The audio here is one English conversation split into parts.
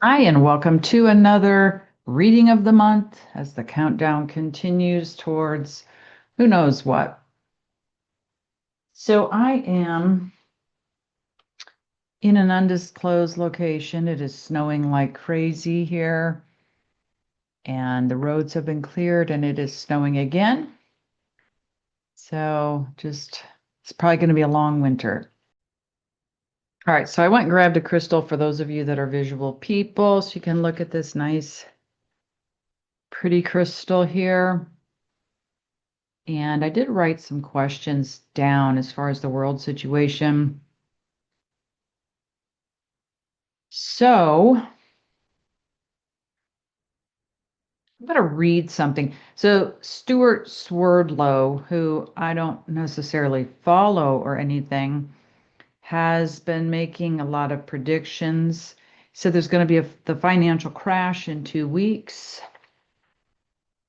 Hi, and welcome to another reading of the month as the countdown continues towards who knows what. So I am in an undisclosed location. It is snowing like crazy here, and the roads have been cleared, and it is snowing again. So it's probably going to be a long winter. All right, so I went and grabbed a crystal for those of you that are visual people, so you can look at this nice, pretty crystal here. And I did write some questions down as far as the world situation. So I'm going to read something. So Stuart Swerdlow, who I don't necessarily follow or anything, has been making a lot of predictions. So there's going to be the financial crash in 2 weeks.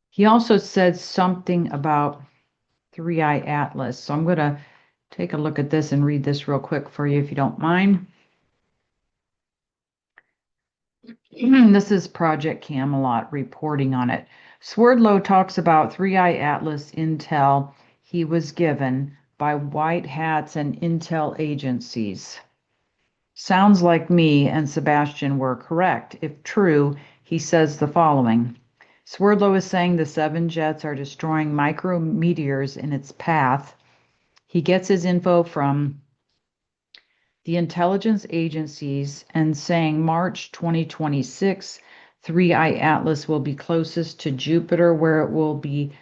He also said something about Three Eye Atlas. So I'm going to take a look at this and read this real quick for you if you don't mind. This is Project Camelot reporting on it. Swerdlow talks about Three Eye Atlas intel he was given by white hats and intel agencies. Sounds like me and Sebastian were correct. If true, he says the following. Swerdlow is saying the 7 jets are destroying micrometeors in its path. He gets his info from the intelligence agencies and saying March 2026, Three Eye Atlas will be closest to Jupiter, where it will be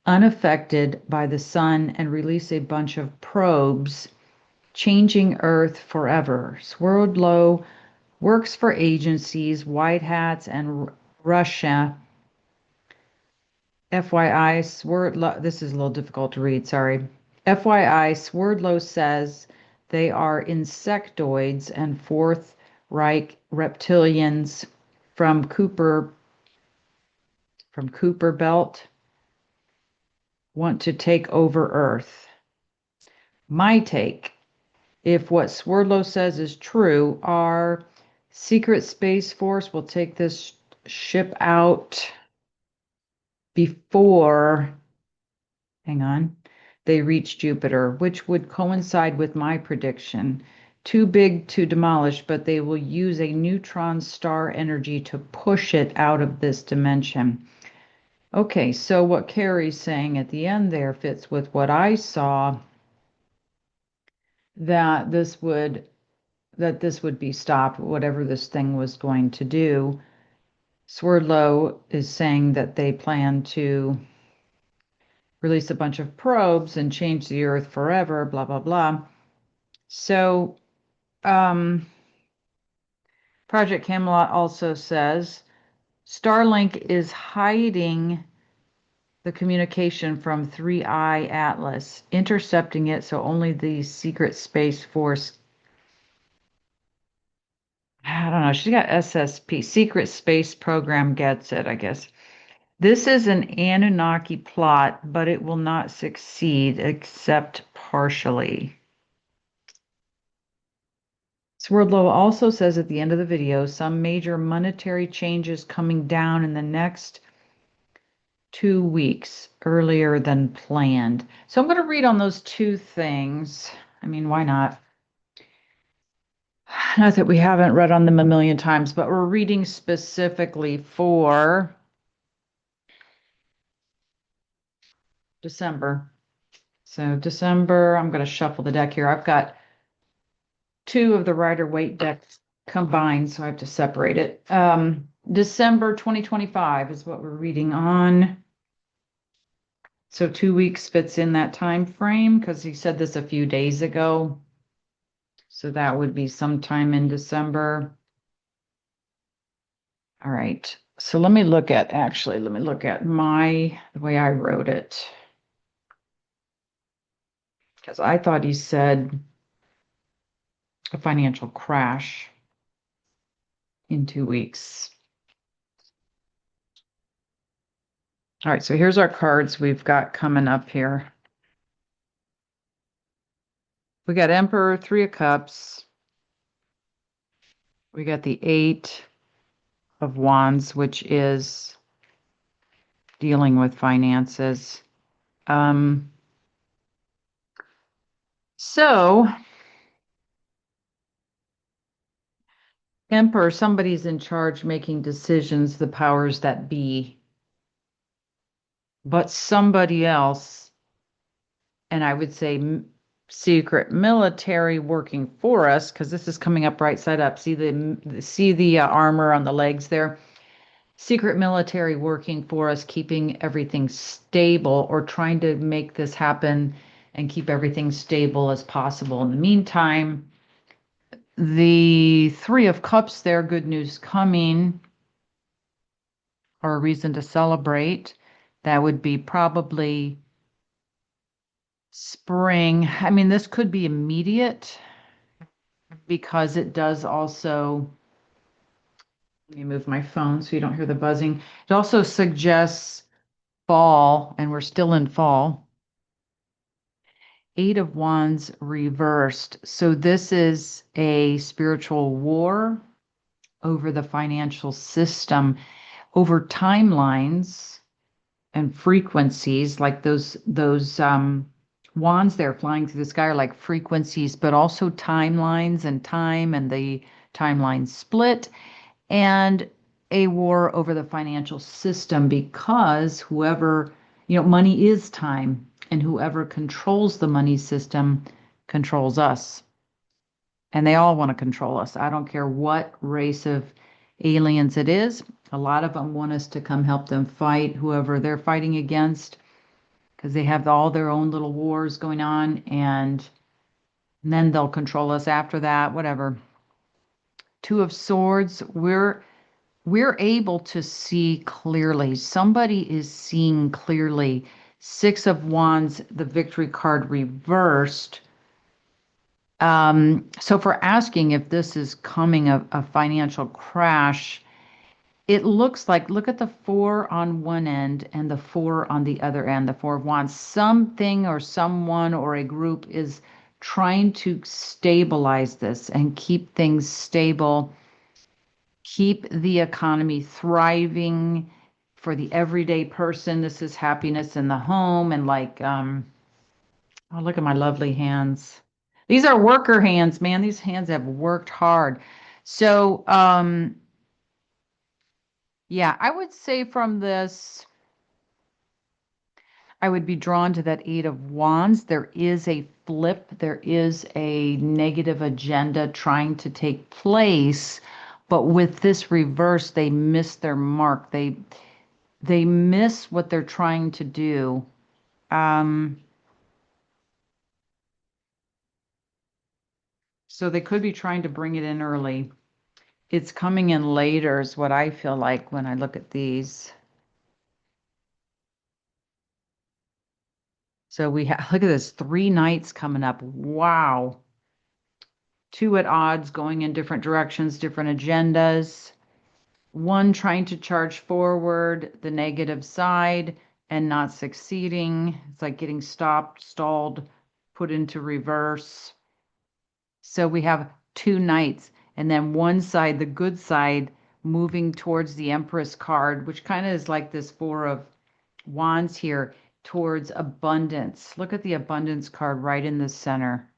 unaffected by the sun and release a bunch of probes, changing Earth forever. Swerdlow works for agencies, white hats, and Russia. FYI, Swerdlow, this is a little difficult to read, sorry. FYI, Swerdlow says they are insectoids and Fourth Reich reptilians from Cooper Belt want to take over Earth. My take, if what Swerdlow says is true, our secret space force will take this ship out before, hang on, they reach Jupiter, which would coincide with my prediction. Too big to demolish, but they will use a neutron star energy to push it out of this dimension. Okay, so what Carrie's saying at the end there fits with what I saw, that this would be stopped, whatever this thing was going to do. Swerdlow is saying that they plan to release a bunch of probes and change the Earth forever, blah, blah, blah. So, Project Camelot also says Starlink is hiding the communication from Three Eye Atlas, intercepting it so only the Secret Space Force, I don't know, she's got SSP, Secret Space Program gets it, I guess. This is an Anunnaki plot, but it will not succeed except partially. Swerdlow also says at the end of the video, some major monetary changes coming down in the next 2 weeks earlier than planned. So I'm going to read on those two things. I mean, why not? Not that we haven't read on them a million times, but we're reading specifically for December. So December, I'm going to shuffle the deck here. I've got two of the Rider-Waite decks combined, so I have to separate it. December 2025 is what we're reading on. So 2 weeks fits in that time frame because he said this a few days ago. So that would be sometime in December. All right. So let me look at the way I wrote it. Because I thought he said a financial crash in 2 weeks. All right, so here's our cards we've got coming up here. We got Emperor, Three of Cups. We got the 8 of Wands, which is dealing with finances. So Emperor, somebody's in charge making decisions, the powers that be, but somebody else, and I would say secret military working for us, because this is coming up right side up. See the armor on the legs there? Secret military working for us, keeping everything stable or trying to make this happen and keep everything stable as possible. In the meantime, the Three of Cups there, good news coming, or a reason to celebrate. That would be probably spring. I mean, this could be immediate because it does also, let me move my phone so you don't hear the buzzing. It also suggests fall, and we're still in fall. Eight of Wands reversed. So this is a spiritual war over the financial system, over timelines and frequencies, like those wands there flying through the sky are like frequencies, but also timelines and time and the timeline split, and a war over the financial system because whoever, money is time, and whoever controls the money system controls us. And they all want to control us. I don't care what race of aliens it is. A lot of them want us to come help them fight whoever they're fighting against because they have all their own little wars going on, and then they'll control us after that, whatever. Two of Swords, we're able to see clearly. Somebody is seeing clearly. Six of Wands, the Victory card reversed. So for asking if this is coming a financial crash, it looks like, look at the four on one end and the four on the other end, the Four of Wands. Something or someone or a group is trying to stabilize this and keep things stable, keep the economy thriving for the everyday person. This is happiness in the home and like, oh, look at my lovely hands. These are worker hands, man. These hands have worked hard. So, yeah, I would say from this, I would be drawn to that Eight of Wands. There is a flip. There is a negative agenda trying to take place. But with this reverse, they miss their mark. They miss what they're trying to do. So they could be trying to bring it in early. It's coming in later is what I feel like when I look at these. So we have, look at this, 3 knights coming up. Wow. 2 at odds, going in different directions, different agendas. 1 trying to charge forward the negative side and not succeeding. It's like getting stopped, stalled, put into reverse. So we have 2 knights, and then one side, the good side, moving towards the Empress card, which kind of is like this Four of Wands here, towards abundance. Look at the abundance card right in the center.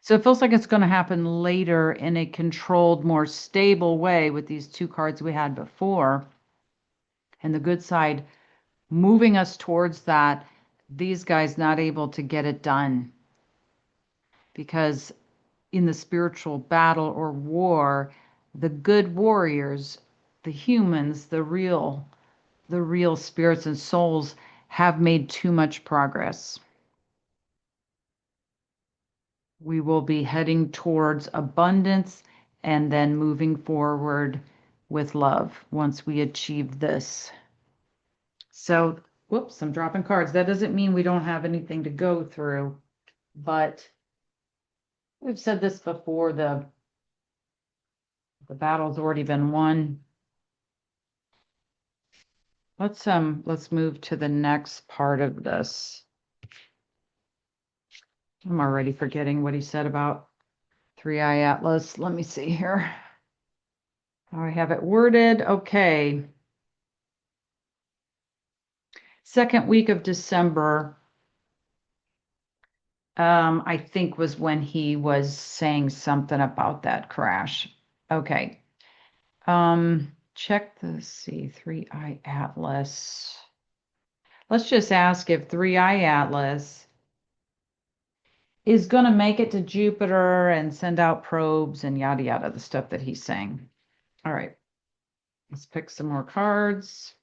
So it feels like it's going to happen later in a controlled, more stable way with these 2 cards we had before. And the good side moving us towards that. These guys not able to get it done because in the spiritual battle or war, the good warriors, the humans, the real spirits and souls have made too much progress. We will be heading towards abundance and then moving forward with love once we achieve this. So, whoops, I'm dropping cards. That doesn't mean we don't have anything to go through, but we've said this before, the battle's already been won. Let's move to the next part of this. I'm already forgetting what he said about Three-Eye Atlas. Let me see here. I have it worded. Okay. Second week of December, I think was when he was saying something about that crash. Okay. Check the C3I Atlas. Let's just ask if 3I Atlas is going to make it to Jupiter and send out probes and yada yada, the stuff that he's saying. All right. Let's pick some more cards.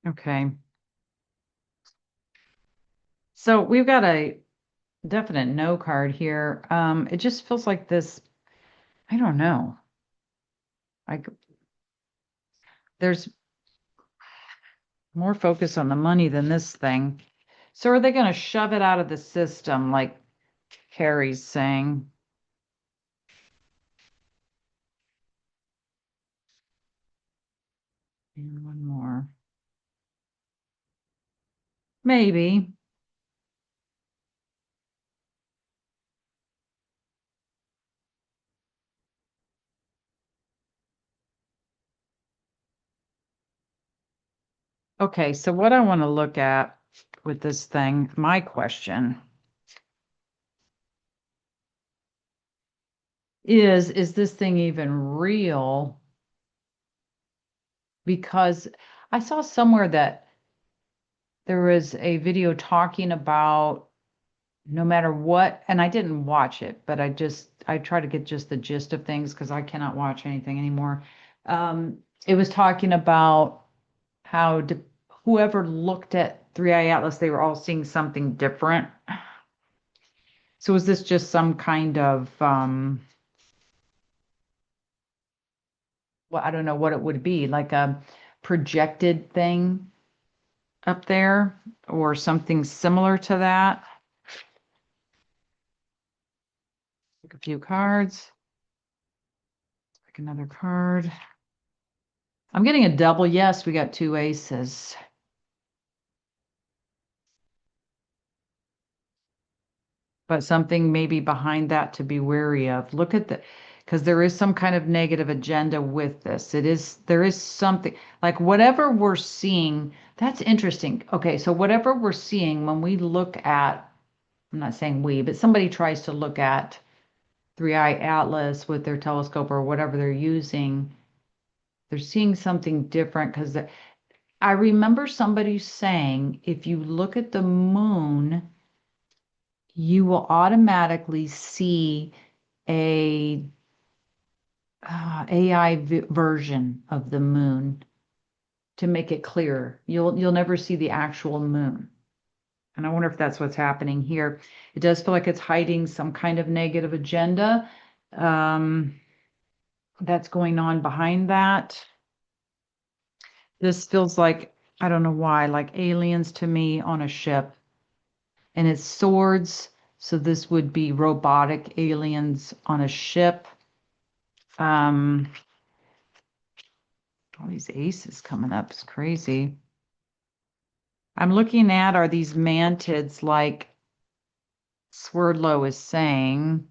Okay. So we've got a definite no card here. It just feels like this, I don't know. Like there's more focus on the money than this thing. So are they going to shove it out of the system like Carrie's saying? And one more. Maybe. Okay, so what I want to look at with this thing, my question is this thing even real? Because I saw somewhere that there was a video talking about no matter what, and I didn't watch it, but I try to get just the gist of things because I cannot watch anything anymore. It was talking about how whoever looked at 3i Atlas, they were all seeing something different. So is this just some kind of well, I don't know what it would be, like a projected thing up there or something similar to that? Pick a few cards. Pick another card. I'm getting a double yes. We got two aces. But something maybe behind that to be wary of. Look at the, because there is some kind of negative agenda with this. There is something like whatever we're seeing, that's interesting. Okay, so whatever we're seeing when we look at, I'm not saying we, but somebody tries to look at 3i Atlas with their telescope or whatever they're using, they're seeing something different because I remember somebody saying if you look at the moon, you will automatically see a AI version of the moon to make it clearer. You'll never see the actual moon. And I wonder if that's what's happening here. It does feel like it's hiding some kind of negative agenda that's going on behind that. This feels like, I don't know why, like aliens to me on a ship. And it's swords. So this would be robotic aliens on a ship. All these aces coming up is crazy. I'm looking at are these mantids like Swerdlow is saying.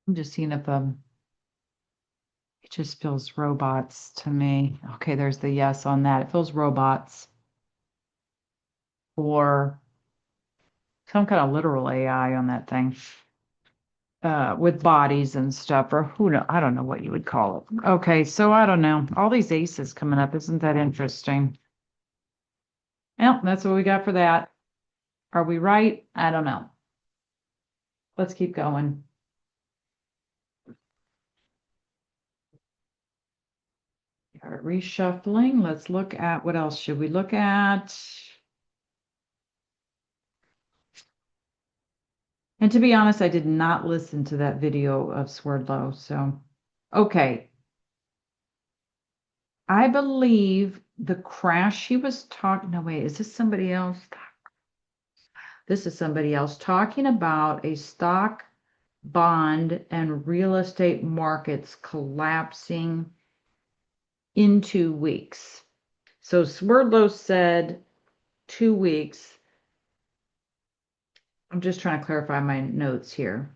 I'm just seeing if it just feels robots to me. Okay, there's the yes on that. It feels robots or some kind of literal AI on that thing. With bodies and stuff, or who know, I don't know what you would call it. Okay, so I don't know. All these aces coming up, isn't that interesting? Well, that's what we got for that. Are we right? I don't know. Let's keep going. All right, reshuffling. Let's look at what else should we look at? And to be honest, I did not listen to that video of Swerdlow. So, okay. I believe the crash he was talking, no, wait, is this somebody else? This is somebody else talking about a stock, bond, and real estate markets collapsing in 2 weeks. So Swerdlow said 2 weeks. I'm just trying to clarify my notes here.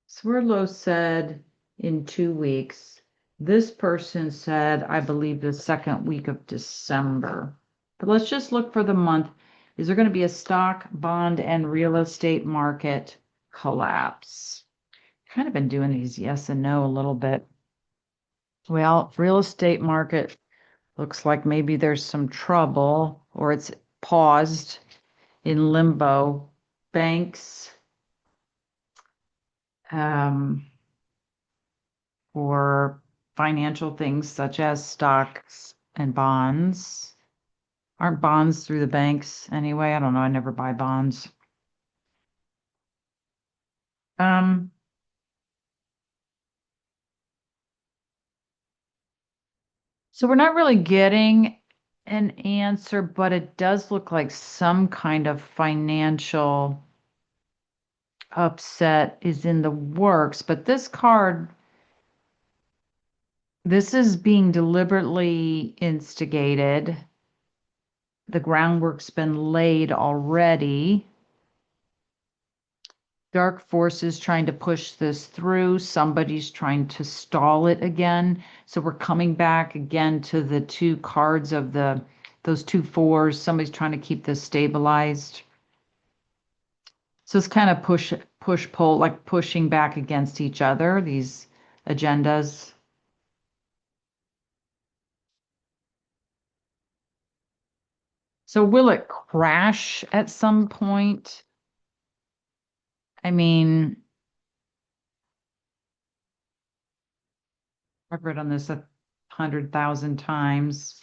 Swerdlow said in 2 weeks. This person said, I believe, the second week of December. But let's just look for the month. Is there going to be a stock, bond, and real estate market collapse? Kind of been doing these yes and no a little bit. Well, real estate market looks like maybe there's some trouble or it's paused in limbo. Banks, or financial things such as stocks and bonds. Aren't bonds through the banks anyway? I don't know. I never buy bonds. Um, so we're not really getting an answer, but it does look like some kind of financial upset is in the works. But this card, this is being deliberately instigated. The groundwork's been laid already. Dark forces trying to push this through. Somebody's trying to stall it again. So we're coming back again to the two cards of those two fours. Somebody's trying to keep this stabilized. So it's kind of push, pull, like pushing back against each other, these agendas. So will it crash at some point? I mean, I've read on this 100,000 times.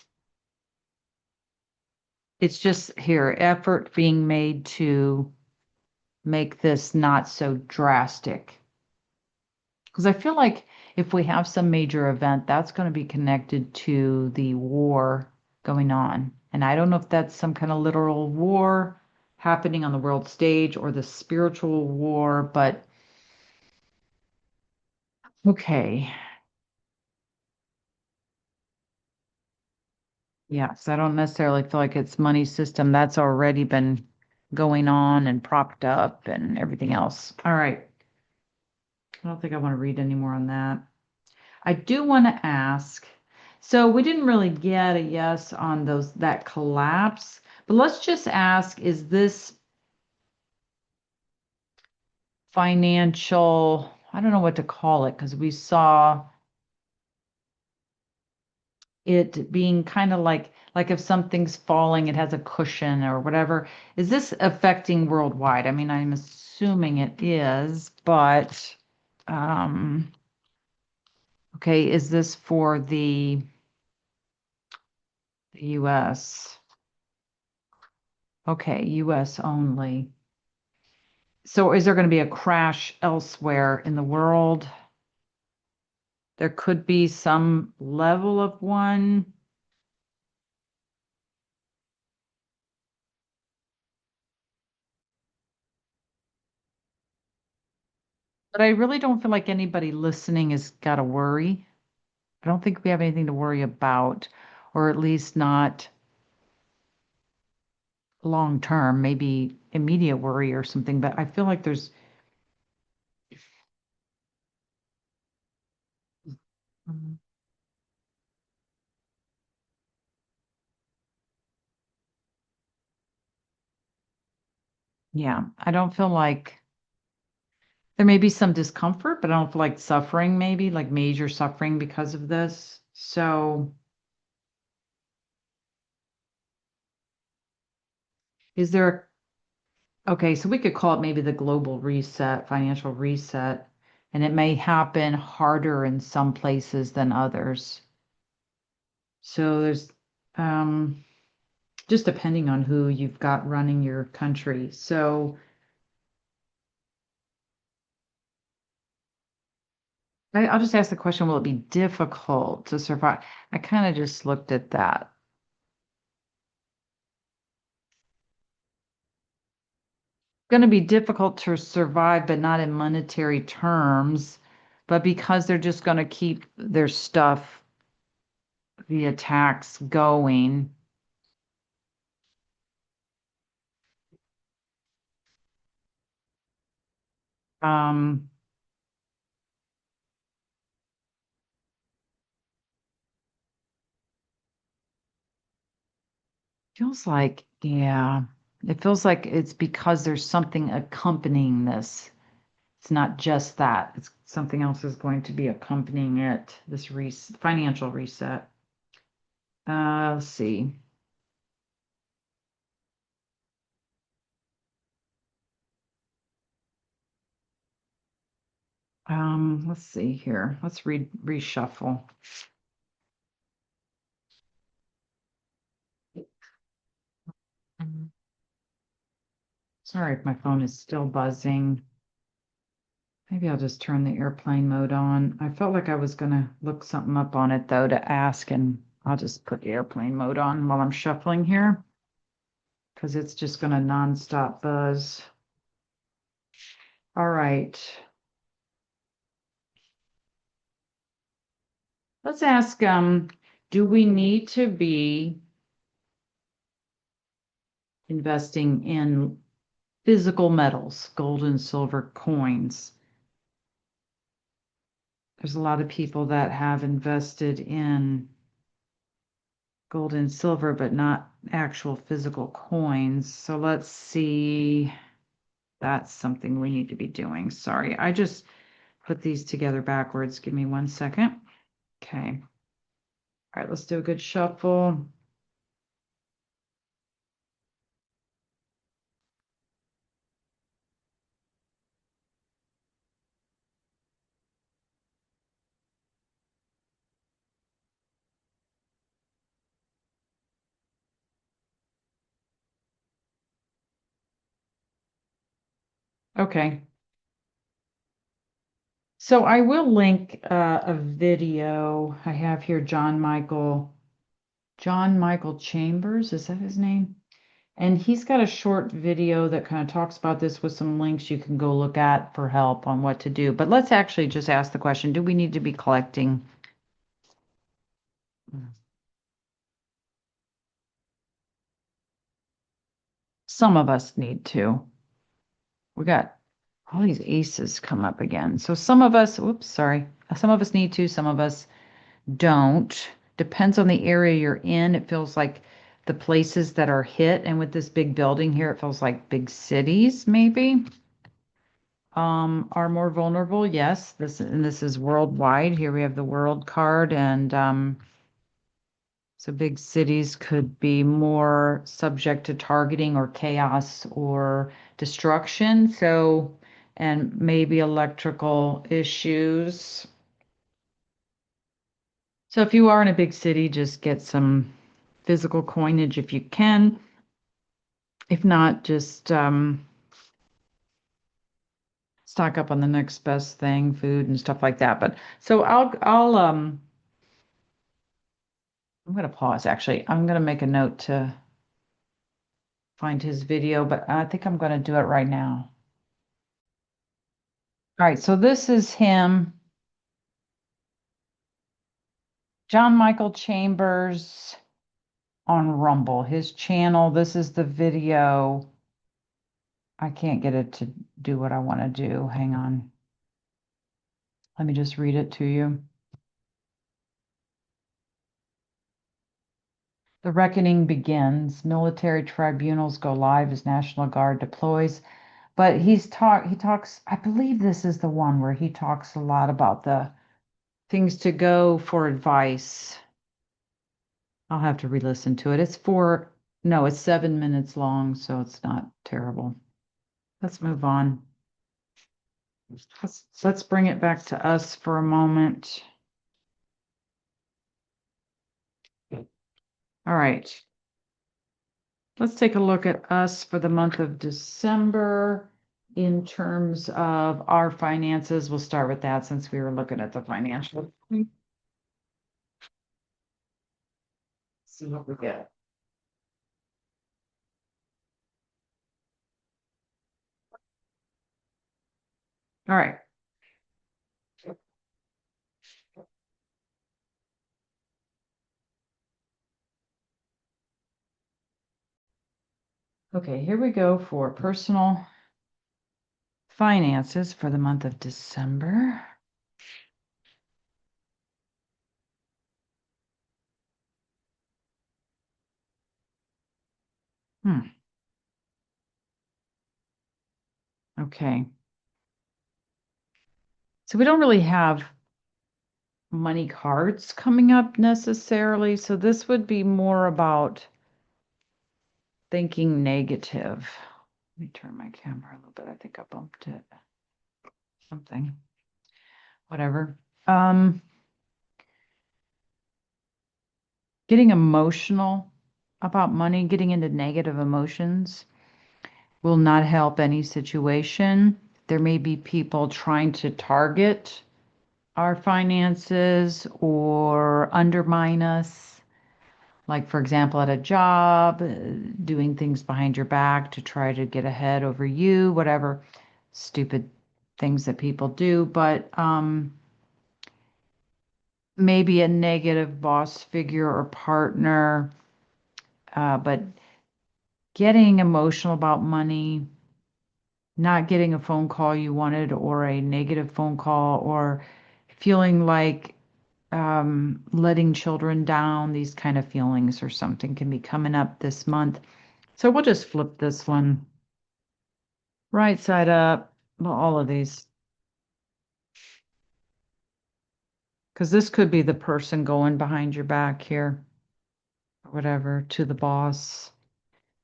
It's just here, effort being made to make this not so drastic. Because I feel like if we have some major event, that's going to be connected to the war going on. And I don't know if that's some kind of literal war happening on the world stage or the spiritual war, but okay. Yeah, so I don't necessarily feel like it's money system that's already been going on and propped up and everything else. All right. I don't think I want to read any more on that. I do want to ask, so we didn't really get a yes on that collapse, but let's just ask, is this financial, I don't know what to call it, because we saw it being kind of like if something's falling, it has a cushion or whatever. Is this affecting worldwide? I mean, I'm assuming it is, but okay, is this for the US? Okay, US only. So is there going to be a crash elsewhere in the world? There could be some level of one, but I really don't feel like anybody listening has got to worry. I don't think we have anything to worry about, or at least not long term, maybe immediate worry or something, but I feel like there's, mm, yeah, I don't feel like there may be some discomfort, but I don't feel like suffering, maybe like major suffering because of this. So is there okay, so we could call it maybe the global reset, financial reset, and it may happen harder in some places than others. So there's um, just depending on who you've got running your country. So I'll just ask the question, will it be difficult to survive? I kind of just looked at that. Going to be difficult to survive, but not in monetary terms, but because they're just going to keep their stuff, the attacks going. Um, feels like, yeah, it feels like it's because there's something accompanying this. It's not just that, it's something else is going to be accompanying it, this financial reset. Let's see. Let's see here. Let's reshuffle. Sorry if my phone is still buzzing. Maybe I'll just turn the airplane mode on. I felt like I was gonna look something up on it though to ask, and I'll just put the airplane mode on while I'm shuffling here because it's just gonna nonstop buzz. All right. Let's ask, do we need to be investing in physical metals, gold and silver coins? There's a lot of people that have invested in gold and silver, but not actual physical coins. So let's see. That's something we need to be doing. Sorry, I just put these together backwards. Give me 1 second. Okay. All right, let's do a good shuffle. Okay. So I will link a video I have here, John Michael Chambers, is that his name? And he's got a short video that kind of talks about this with some links you can go look at for help on what to do. But let's actually just ask the question, do we need to be collecting? Some of us need to. We got all these aces come up again. So some of us, oops, sorry. Some of us need to, some of us don't. Depends on the area you're in. It feels like the places that are hit, and with this big building here, it feels like big cities maybe are more vulnerable. Yes, this is worldwide. Here we have the world card, and so big cities could be more subject to targeting or chaos or destruction. So, and maybe electrical issues. So if you are in a big city, just get some physical coinage if you can. If not, just stock up on the next best thing, food and stuff like that. But so I'm gonna pause actually. I'm gonna make a note to find his video, but I think I'm gonna do it right now. All right, so this is him, John Michael Chambers on Rumble, his channel. This is the video. I can't get it to do what I want to do. Hang on. Let me just read it to you. The reckoning begins. Military tribunals go live as National Guard deploys. But he talks, I believe this is the one where he talks a lot about the things to go for advice. I'll have to re-listen to it. No, it's 7 minutes long, so it's not terrible. Let's move on. Let's bring it back to us for a moment. All right. Let's take a look at us for the month of December. in terms of our finances. We'll start with that since we were looking at the financial. See what we get. All right. Okay, here we go for personal finances for the month of December. Okay. So we don't really have money cards coming up necessarily. So this would be more about thinking negative. Let me turn my camera a little bit. I think I bumped it. Something. Whatever. Getting emotional about money, getting into negative emotions will not help any situation. There may be people trying to target our finances or undermine us. Like, for example, at a job, doing things behind your back to try to get ahead over you, whatever stupid things that people do. But maybe a negative boss figure or partner. But getting emotional about money, not getting a phone call you wanted, or a negative phone call, or feeling like letting children down, these kind of feelings or something can be coming up this month. So we'll just flip this one right side up, well, all of these, because this could be the person going behind your back here, or whatever, to the boss.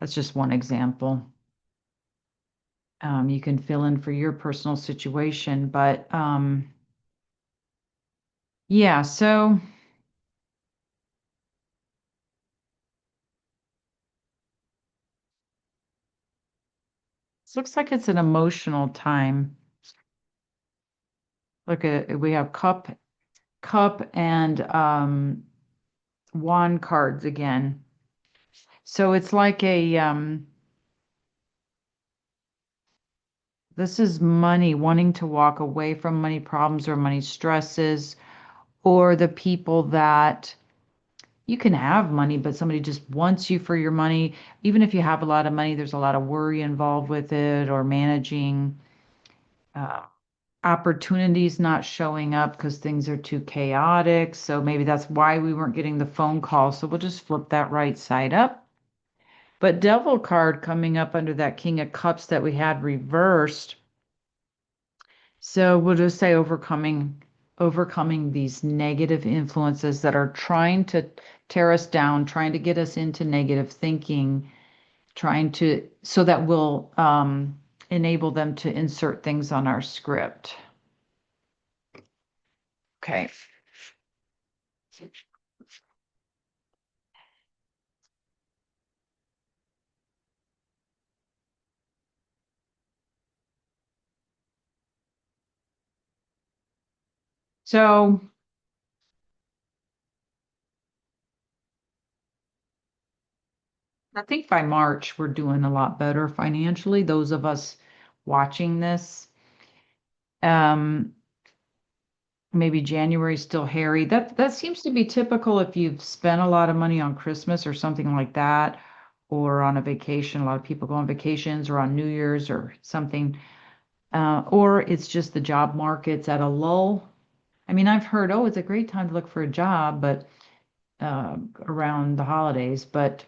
That's just one example. You can fill in for your personal situation, but yeah, so this looks like it's an emotional time. Look at it, we have cup and wand cards again. So it's like a this is money, wanting to walk away from money problems or money stresses, or the people that you can have money, but somebody just wants you for your money. Even if you have a lot of money, there's a lot of worry involved with it, or managing uh, opportunities not showing up because things are too chaotic. So maybe that's why we weren't getting the phone call. So we'll just flip that right side up. But Devil card coming up under that King of Cups that we had reversed. So we'll just say overcoming these negative influences that are trying to tear us down, trying to get us into negative thinking, trying to so that we'll enable them to insert things on our script. Okay. So I think by March, we're doing a lot better financially. Those of us watching this, um, maybe January's still hairy. That seems to be typical if you've spent a lot of money on Christmas or something like that, or on a vacation. A lot of people go on vacations or on New Year's or something, or it's just the job market's at a lull. I mean, I've heard, oh, it's a great time to look for a job, but around the holidays, but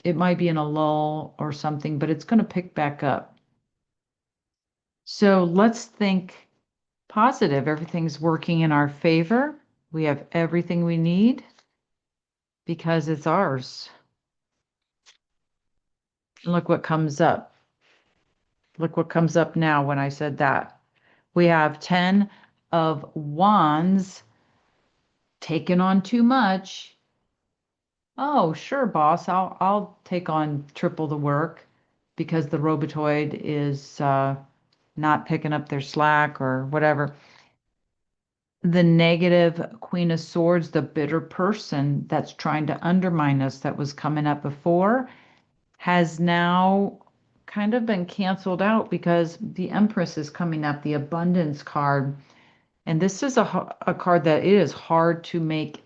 it might be in a lull or something, but it's going to pick back up. So let's think positive. Everything's working in our favor. We have everything we need because it's ours. And look what comes up. Look what comes up now when I said that. We have 10 of wands taken on too much. Oh, sure, boss. I'll take on triple the work because the Robotoid is not picking up their slack or whatever. The negative Queen of Swords, the bitter person that's trying to undermine us that was coming up before, has now kind of been canceled out because the Empress is coming up, the abundance card. And this is a card that it is hard to make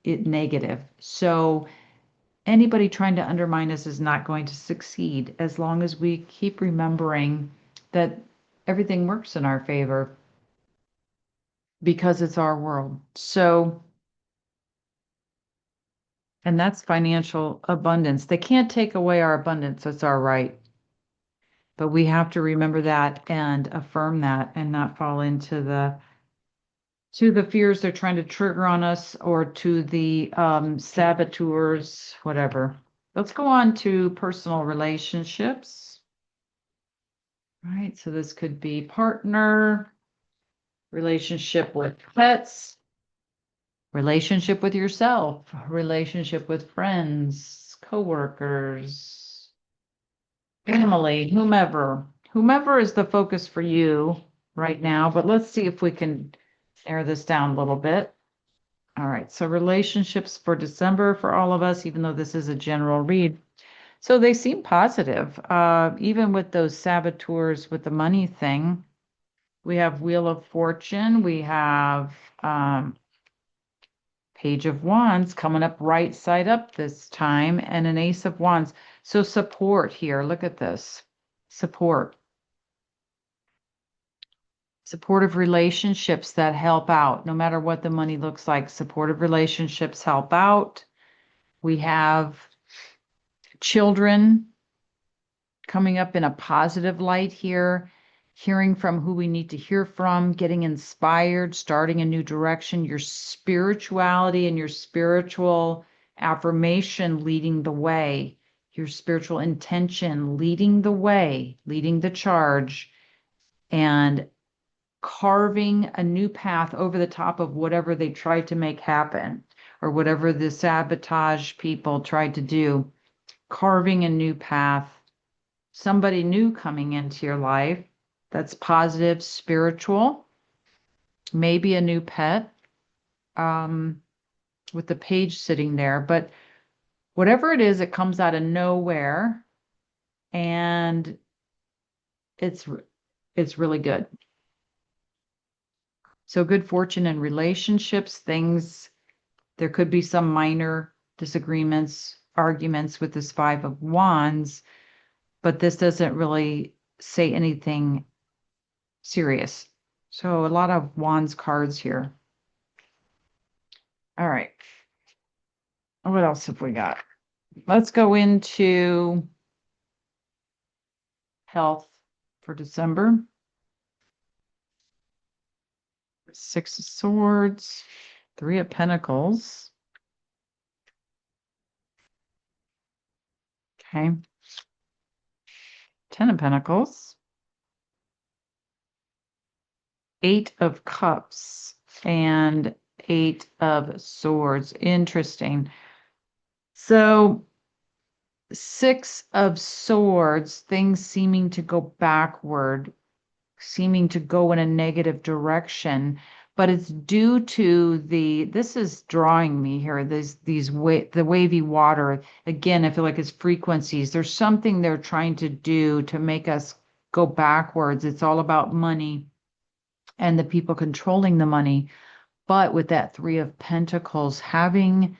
it negative. So anybody trying to undermine us is not going to succeed as long as we keep remembering that everything works in our favor because it's our world. So, and that's financial abundance. They can't take away our abundance. That's our right. But we have to remember that and affirm that and not fall into the fears they're trying to trigger on us or to the saboteurs, whatever. Let's go on to personal relationships. All right, so this could be partner, relationship with pets, relationship with yourself, relationship with friends, coworkers, family, whomever. Whomever is the focus for you right now, but let's see if we can narrow this down a little bit. All right, so relationships for December for all of us, even though this is a general read. So they seem positive, even with those saboteurs with the money thing. We have Wheel of Fortune. We have Page of Wands coming up right side up this time, and an Ace of Wands. So support here. Look at this. Support. Supportive relationships that help out, no matter what the money looks like. Supportive relationships help out. We have children coming up in a positive light here, hearing from who we need to hear from, getting inspired, starting a new direction, your spirituality and your spiritual affirmation leading the way, your spiritual intention leading the way, leading the charge, and carving a new path over the top of whatever they tried to make happen or whatever the sabotage people tried to do, carving a new path, somebody new coming into your life that's positive, spiritual, maybe a new pet, with the page sitting there. But whatever it is, it comes out of nowhere, and it's really good. So good fortune in relationships, things, there could be some minor disagreements, arguments with this Five of Wands, but this doesn't really say anything serious. So a lot of Wands cards here. All right. What else have we got? Let's go into health for December. Six of Swords, Three of Pentacles. Okay. 10 of Pentacles. Eight of Cups and Eight of Swords. Interesting. So Six of Swords, things seeming to go backward, seeming to go in a negative direction, but it's due to this is drawing me here, the wavy water. Again, I feel like it's frequencies. There's something they're trying to do to make us go backwards. It's all about money and the people controlling the money. But with that Three of Pentacles, having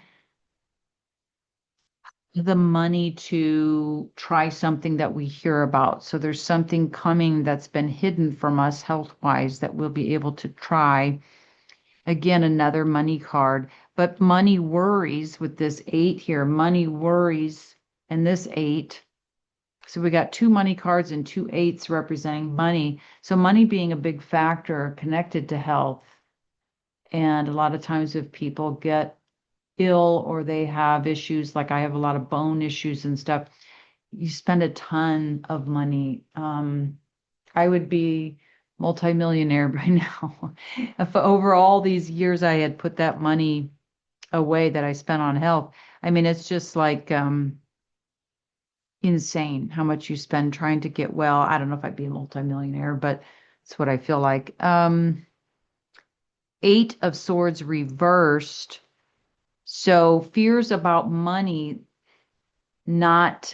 the money to try something that we hear about. So there's something coming that's been hidden from us health-wise that we'll be able to try. Again, another money card, but money worries with this eight here, money worries, and this eight. So we got two money cards and two eights representing money. So money being a big factor connected to health. And a lot of times if people get ill or they have issues, like I have a lot of bone issues and stuff, you spend a ton of money. I would be multimillionaire by now if over all these years I had put that money away that I spent on health. I mean, it's just like insane how much you spend trying to get well. I don't know if I'd be a multimillionaire, but it's what I feel like. Eight of Swords reversed. So fears about money not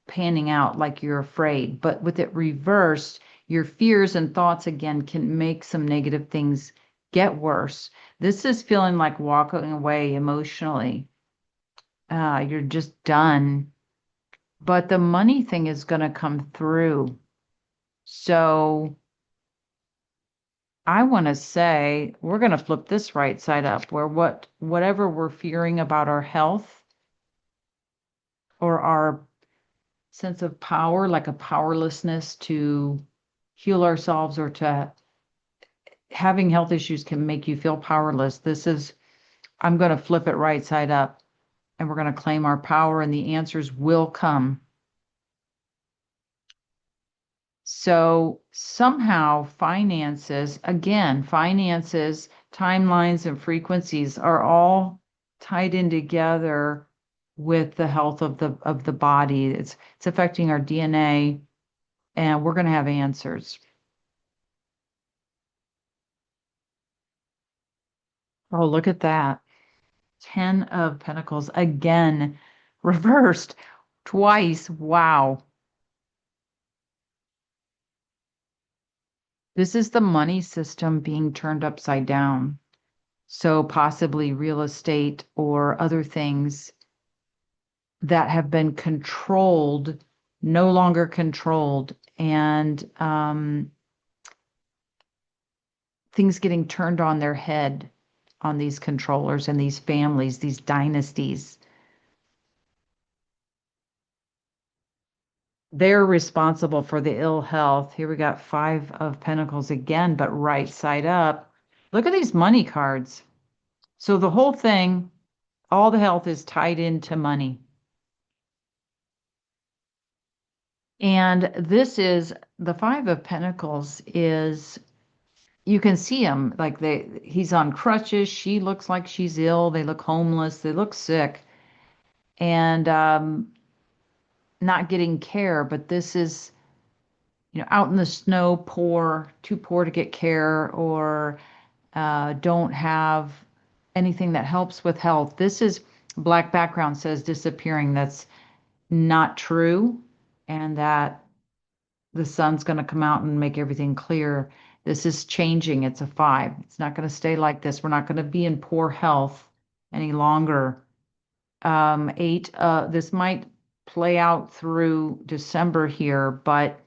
panning out like you're afraid, but with it reversed, your fears and thoughts again can make some negative things get worse. This is feeling like walking away emotionally. You're just done. But the money thing is going to come through. So I want to say we're going to flip this right side up where whatever we're fearing about our health or our sense of power, like a powerlessness to heal ourselves or to having health issues can make you feel powerless. I'm going to flip it right side up and we're going to claim our power and the answers will come. So somehow finances, timelines, and frequencies are all tied in together with the health of the body. It's affecting our DNA, and we're going to have answers. Oh, look at that. 10 of Pentacles again, reversed twice. Wow. This is the money system being turned upside down. So possibly real estate or other things that have been controlled, no longer controlled, and things getting turned on their head on these controllers and these families, these dynasties. They're responsible for the ill health. Here we got 5 of Pentacles again, but right side up. Look at these money cards. So the whole thing, all the health is tied into money. And this is the 5 of Pentacles is you can see him like he's on crutches. She looks like she's ill. They look homeless. They look sick and not getting care. But this is, out in the snow, poor, too poor to get care, or don't have anything that helps with health. This is black background says disappearing. That's not true. And that the sun's going to come out and make everything clear. This is changing. It's a 5. It's not going to stay like this. We're not going to be in poor health any longer. 8, this might play out through December here, but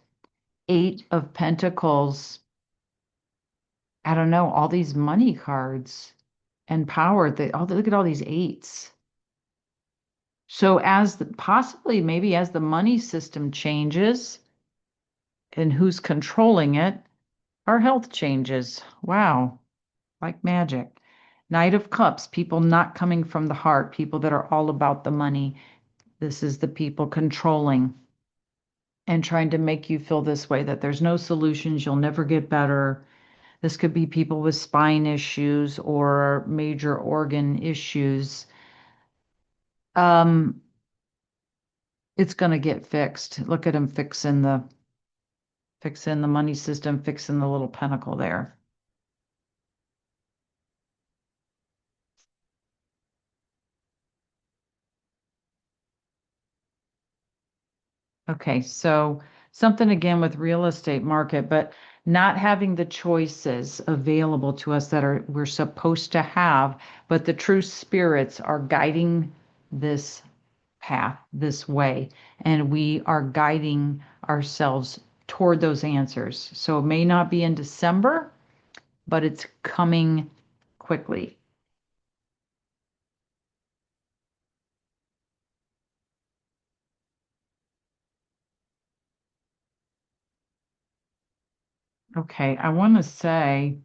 8 of Pentacles, I don't know, all these money cards and power, look at all these 8s. So possibly maybe as the money system changes and who's controlling it, our health changes. Wow, like magic. Knight of Cups, people not coming from the heart, people that are all about the money. This is the people controlling and trying to make you feel this way, that there's no solutions, you'll never get better. This could be people with spine issues or major organ issues. It's going to get fixed. Look at him fixing the money system, fixing the little pentacle there. Okay, so something again with real estate market, but not having the choices available to us that we're supposed to have, but the true spirits are guiding this path, this way, and we are guiding ourselves toward those answers. So it may not be in December, but it's coming quickly. Okay, I want to say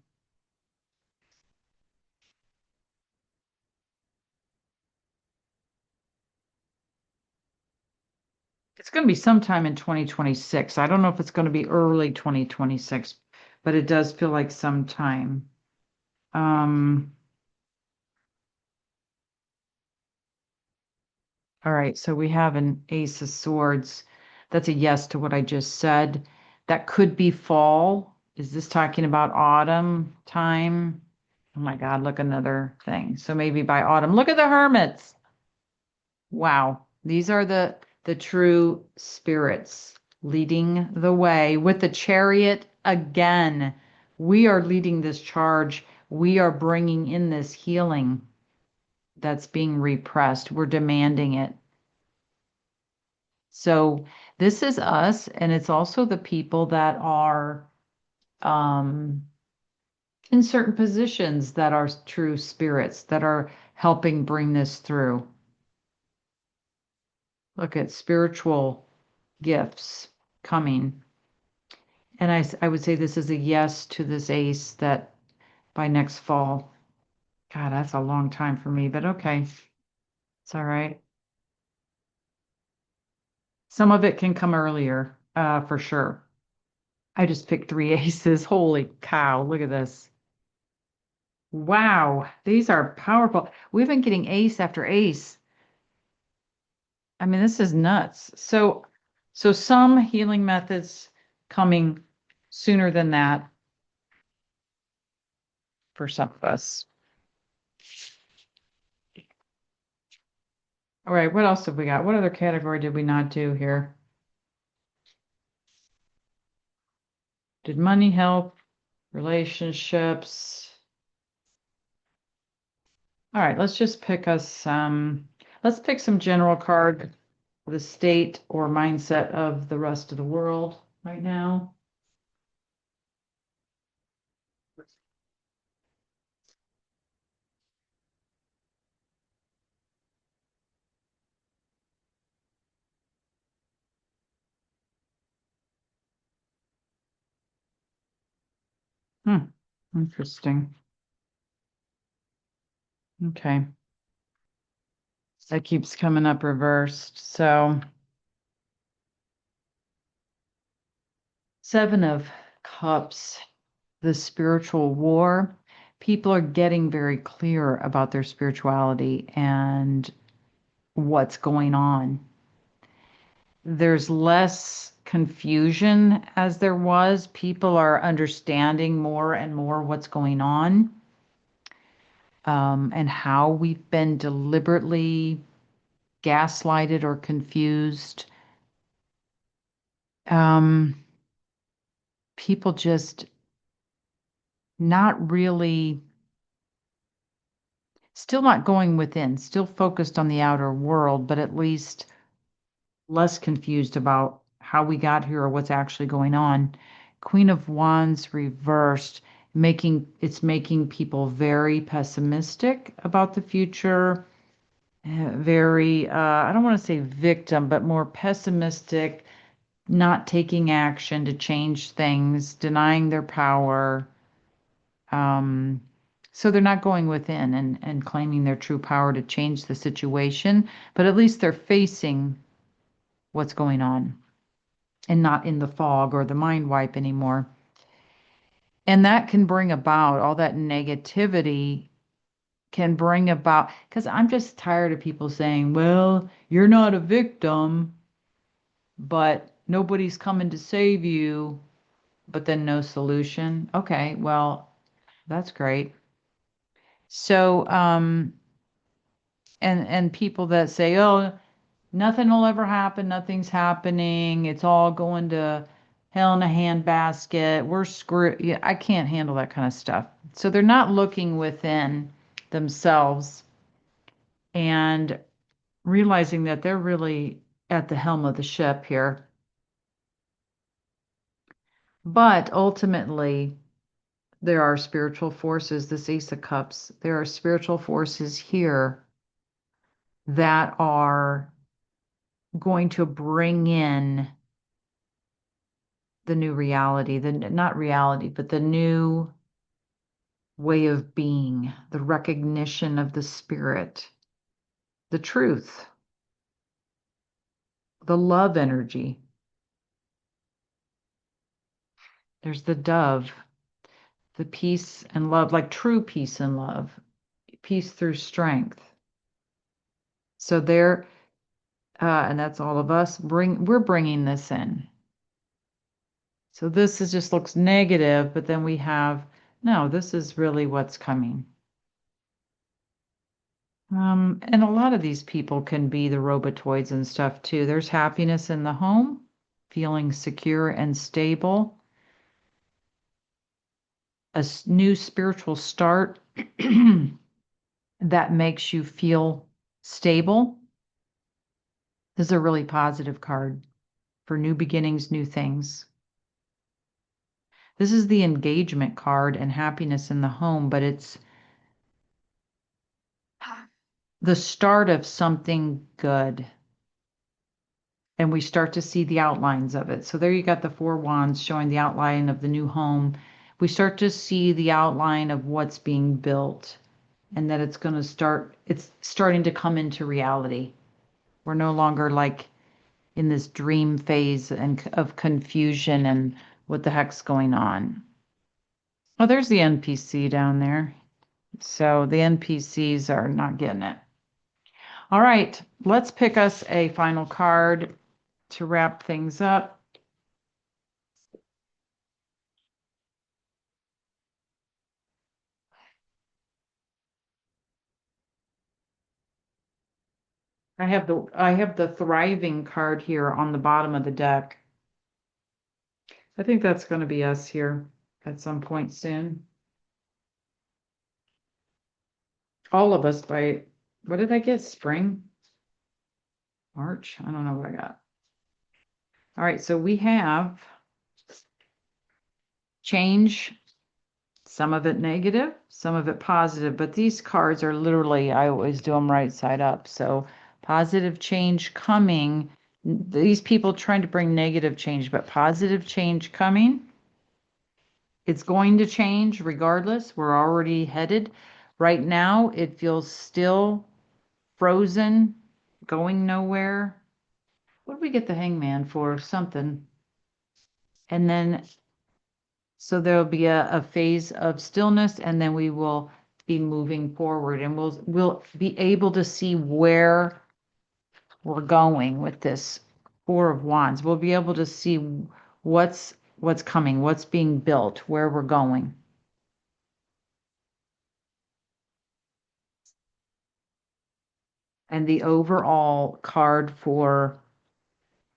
it's going to be sometime in 2026. I don't know if it's going to be early 2026, but it does feel like sometime. All right, so we have an Ace of Swords. That's a yes to what I just said. That could be fall. Is this talking about autumn time? Oh my God, look, another thing. So maybe by autumn. Look at the hermits. Wow. These are the true spirits leading the way with the chariot again. We are leading this charge. We are bringing in this healing that's being repressed. We're demanding it. So this is us, and it's also the people that are um, in certain positions that are true spirits that are helping bring this through. Look at spiritual gifts coming. And I would say this is a yes to this ace that by next fall. God, that's a long time for me, but okay. It's all right. Some of it can come earlier, for sure. I just picked three aces. Holy cow, look at this. Wow, these are powerful. We've been getting ace after ace. I mean, this is nuts. So some healing methods coming sooner than that for some of us. All right, what else have we got? What other category did we not do here? Did money help? Relationships? All right, let's just pick us let's pick some general card, the state or mindset of the rest of the world right now. Hmm, interesting. Okay. That keeps coming up reversed. So, Seven of Cups, the spiritual war. People are getting very clear about their spirituality and what's going on. There's less confusion as there was. People are understanding more and more what's going on, and how we've been deliberately gaslighted or confused. Um, People just not really, still not going within, still focused on the outer world, but at least less confused about how we got here or what's actually going on. Queen of Wands reversed, making people very pessimistic about the future, very I don't want to say victim, but more pessimistic, not taking action to change things, denying their power. Um, so they're not going within and claiming their true power to change the situation, but at least they're facing what's going on and not in the fog or the mind wipe anymore. And that can bring about all that negativity, can bring about, because I'm just tired of people saying, well, you're not a victim, but nobody's coming to save you, but then no solution. Okay, well, that's great. So, and people that say, oh, nothing will ever happen, nothing's happening, it's all going to hell in a handbasket, we're screwed. Yeah, I can't handle that kind of stuff. So they're not looking within themselves and realizing that they're really at the helm of the ship here. But ultimately, there are spiritual forces, this Ace of Cups, there are spiritual forces here that are going to bring in the new reality, the not reality, but the new way of being, the recognition of the spirit, the truth, the love energy. There's the dove, the peace and love, like true peace and love, peace through strength. So there, And that's all of us. We're bringing this in. So this is just looks negative, but then we have, no, this is really what's coming. And a lot of these people can be the robotoids and stuff too. There's happiness in the home, feeling secure and stable, a new spiritual start that makes you feel stable. This is a really positive card for new beginnings, new things. This is the engagement card and happiness in the home, but it's the start of something good. And we start to see the outlines of it. So there you got the 4 wands showing the outline of the new home. We start to see the outline of what's being built and that it's going to start, it's starting to come into reality. We're no longer like in this dream phase and of confusion and what the heck's going on. Oh, there's the NPC down there. So the NPCs are not getting it. All right, let's pick us a final card to wrap things up. I have the thriving card here on the bottom of the deck. I think that's going to be us here at some point soon. All of us by, what did I get? Spring? March? I don't know what I got. All right, so we have change, some of it negative, some of it positive, but these cards are literally, I always do them right side up. So positive change coming, these people trying to bring negative change, but positive change coming. It's going to change regardless. We're already headed. Right now, it feels still frozen, going nowhere. What did we get the hangman for? Something. And then, so there'll be a phase of stillness, and then we will be moving forward, and we'll be able to see where we're going with this 4 of Wands. We'll be able to see what's coming, what's being built, where we're going. And the overall card for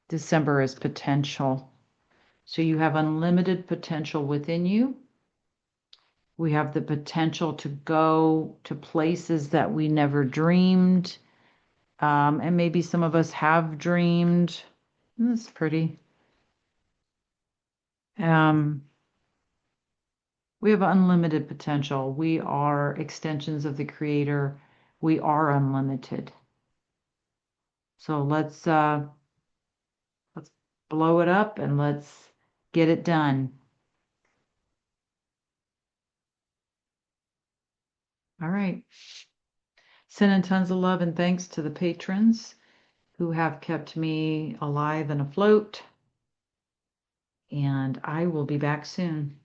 December is potential. So you have unlimited potential within you. We have the potential to go to places that we never dreamed. And maybe some of us have dreamed. That's pretty. We have unlimited potential. We are extensions of the Creator. We are unlimited. So let's blow it up and let's get it done. All right. Sending tons of love and thanks to the patrons who have kept me alive and afloat. And I will be back soon.